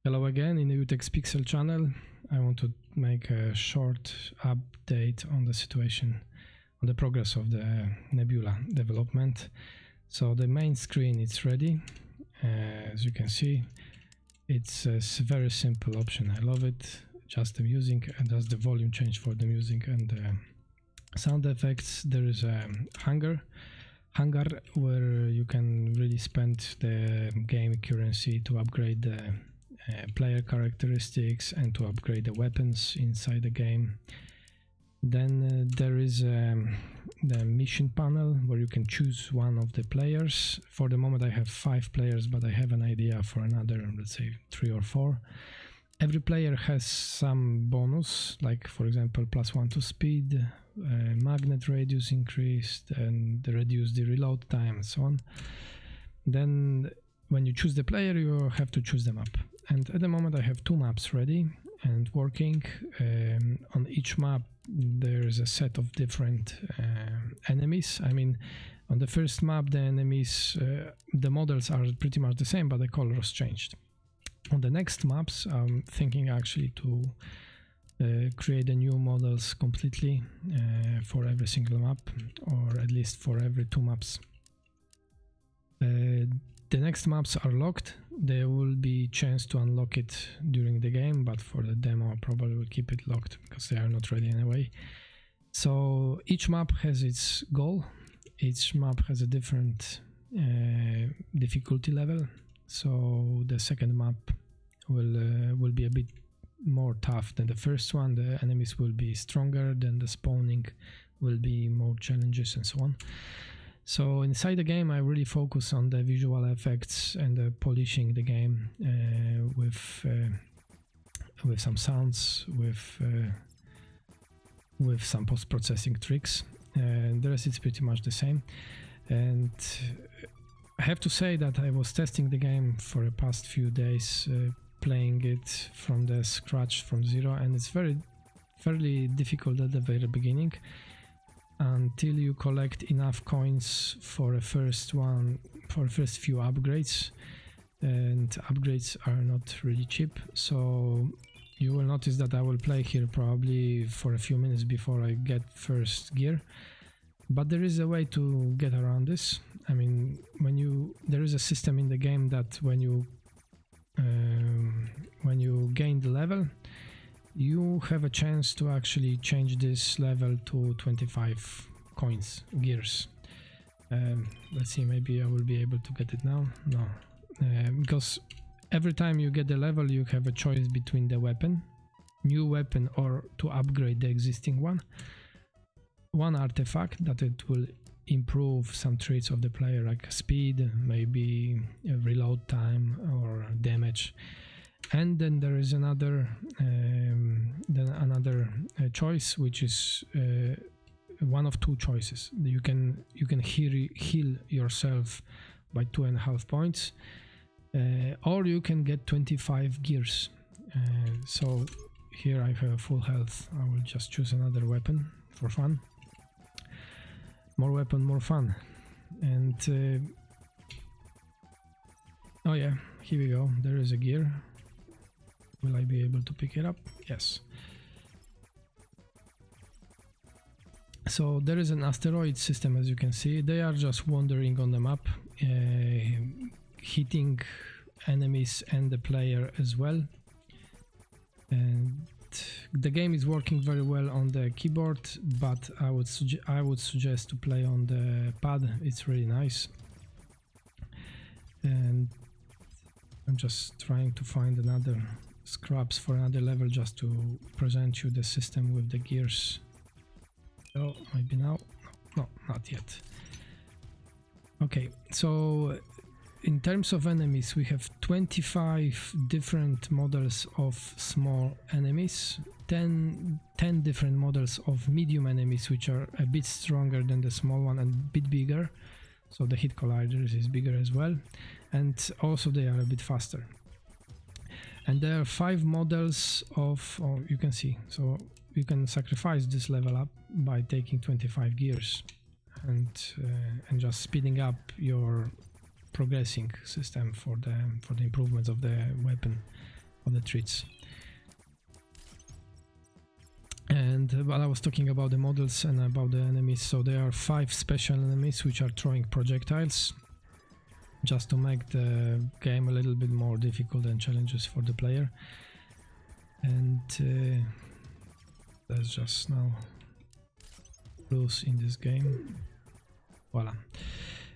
Hello again in the UTEX Pixel channel. I want to make a short update on the situation, on the progress of the Nebula development. So the main screen is ready. As you can see, it's a very simple option. I love it. Just the music and just the volume change for the music and the sound effects. There is a hangar where you can really spend the game currency to upgrade the player characteristics and to upgrade the weapons inside the game. Then there is the mission panel where you can choose one of the players. For the moment I have 5 players, but I have an idea for another, let's say 3 or 4. Every player has some bonus, like for example +1 to speed, magnet radius increased, and reduce the reload time and so on. Then when you choose the player, you have to choose the map. And at the moment I have 2 maps ready and working. On each map there's a set of different enemies. I mean, on the first map the enemies, the models are pretty much the same, but the colors changed. On the next maps I'm thinking actually to create the new models completely for every single map, or at least for every 2 maps. The next maps are locked. There will be chance to unlock it during the game, but for the demo I probably will keep it locked because they are not ready anyway. So each map has its goal. Each map has a different difficulty level. So the second map will be a bit more tough than the first one. The enemies will be stronger, then the spawning will be more challenges and so on. So inside the game I really focus on the visual effects and polishing the game with some sounds, with some post-processing tricks. The rest is pretty much the same. And I have to say that I was testing the game for the past few days, playing it from the scratch, from zero, and it's fairly difficult at the very beginning until you collect enough coins for the first few upgrades, and upgrades are not really cheap. So you will notice that I will play here probably for a few minutes before I get first gear. But there is a way to get around this. I mean, there is a system in the game that when you gain the level, you have a chance to actually change this level to 25 coins, gears. Let's see, maybe I will be able to get it now. No, because every time you get the level, you have a choice between the new weapon, or to upgrade the existing one. One artifact that it will improve some traits of the player, like speed, maybe reload time or damage. And then there is another choice, which is one of 2 choices. You can heal yourself by 2.5 points, or you can get 25 gears. So here I have full health. I will just choose another weapon for fun. More weapon, more fun. And oh yeah, here we go. There is a gear. Will I be able to pick it up? Yes. So there is an asteroid system, as you can see. They are just wandering on the map, hitting enemies and the player as well. And the game is working very well on the keyboard, but I would suggest to play on the pad. It's really nice. And I'm just trying to find another scraps for another level just to present you the system with the gears. Oh, maybe now? No, not yet. Okay, so in terms of enemies, we have 25 different models of small enemies, 10 different models of medium enemies, which are a bit stronger than the small one and a bit bigger. So the hit colliders is bigger as well, and also they are a bit faster. And there are 5 models of, oh, you can see, so you can sacrifice this level up by taking 25 gears and just speeding up your progressing system for the improvements of the weapon treats. And while I was talking about the models and about the enemies, so there are 5 special enemies which are throwing projectiles, just to make the game a little bit more difficult and challenges for the player. And let's just now lose in this game. Voila.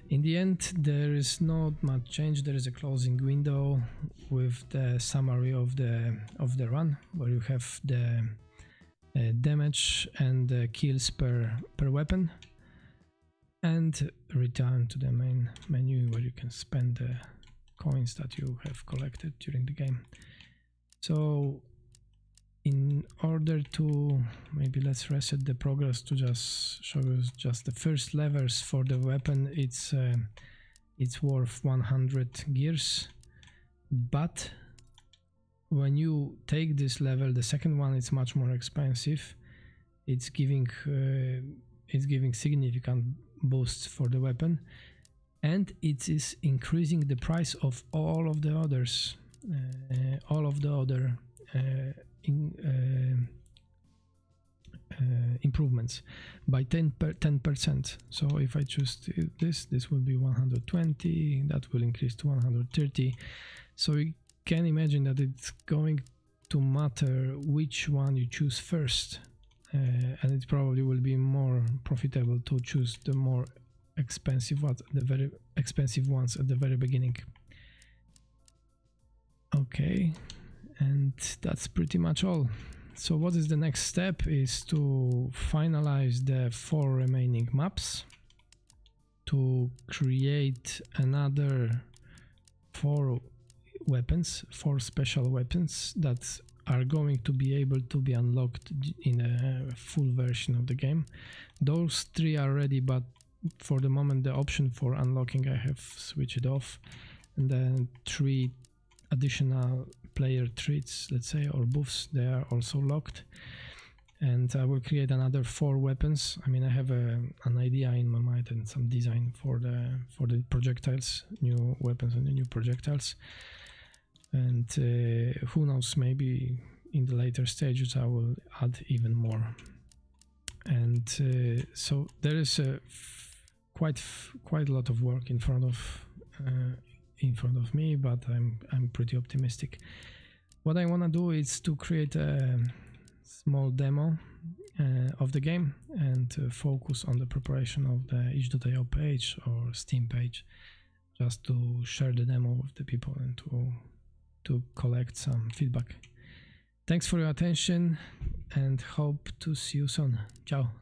In the end, there is not much change. There is a closing window with the summary of the run, where you have the damage and the kills per weapon, and return to the main menu where you can spend the coins that you have collected during the game. So in order to, maybe let's reset the progress to just show you just the first levels for the weapon. It's worth 100 gears, but when you take this level, the second one is much more expensive. It's giving significant boosts for the weapon, and it is increasing the price of all of the others, all of the other improvements by 10%. So if I choose this will be 120, that will increase to 130. So you can imagine that it's going to matter which one you choose first, and it probably will be more profitable to choose the more expensive ones, the very expensive ones at the very beginning. Okay, and that's pretty much all. So what is the next step is to finalize the 4 remaining maps, to create another 4 weapons, 4 special weapons that are going to be able to be unlocked in a full version of the game. Those 3 are ready, but for the moment the option for unlocking I have switched off, and then 3 additional player treats, let's say, or buffs, they are also locked. And I will create another 4 weapons. I mean, I have an idea in my mind and some design for the projectiles, new weapons and the new projectiles. And who knows, maybe in the later stages I will add even more. And so there is quite a lot of work in front of me, but I'm pretty optimistic. What I want to do is to create a small demo of the game and focus on the preparation of the itch.io page or Steam page, just to share the demo with the people and to collect some feedback. Thanks for your attention and hope to see you soon. Ciao.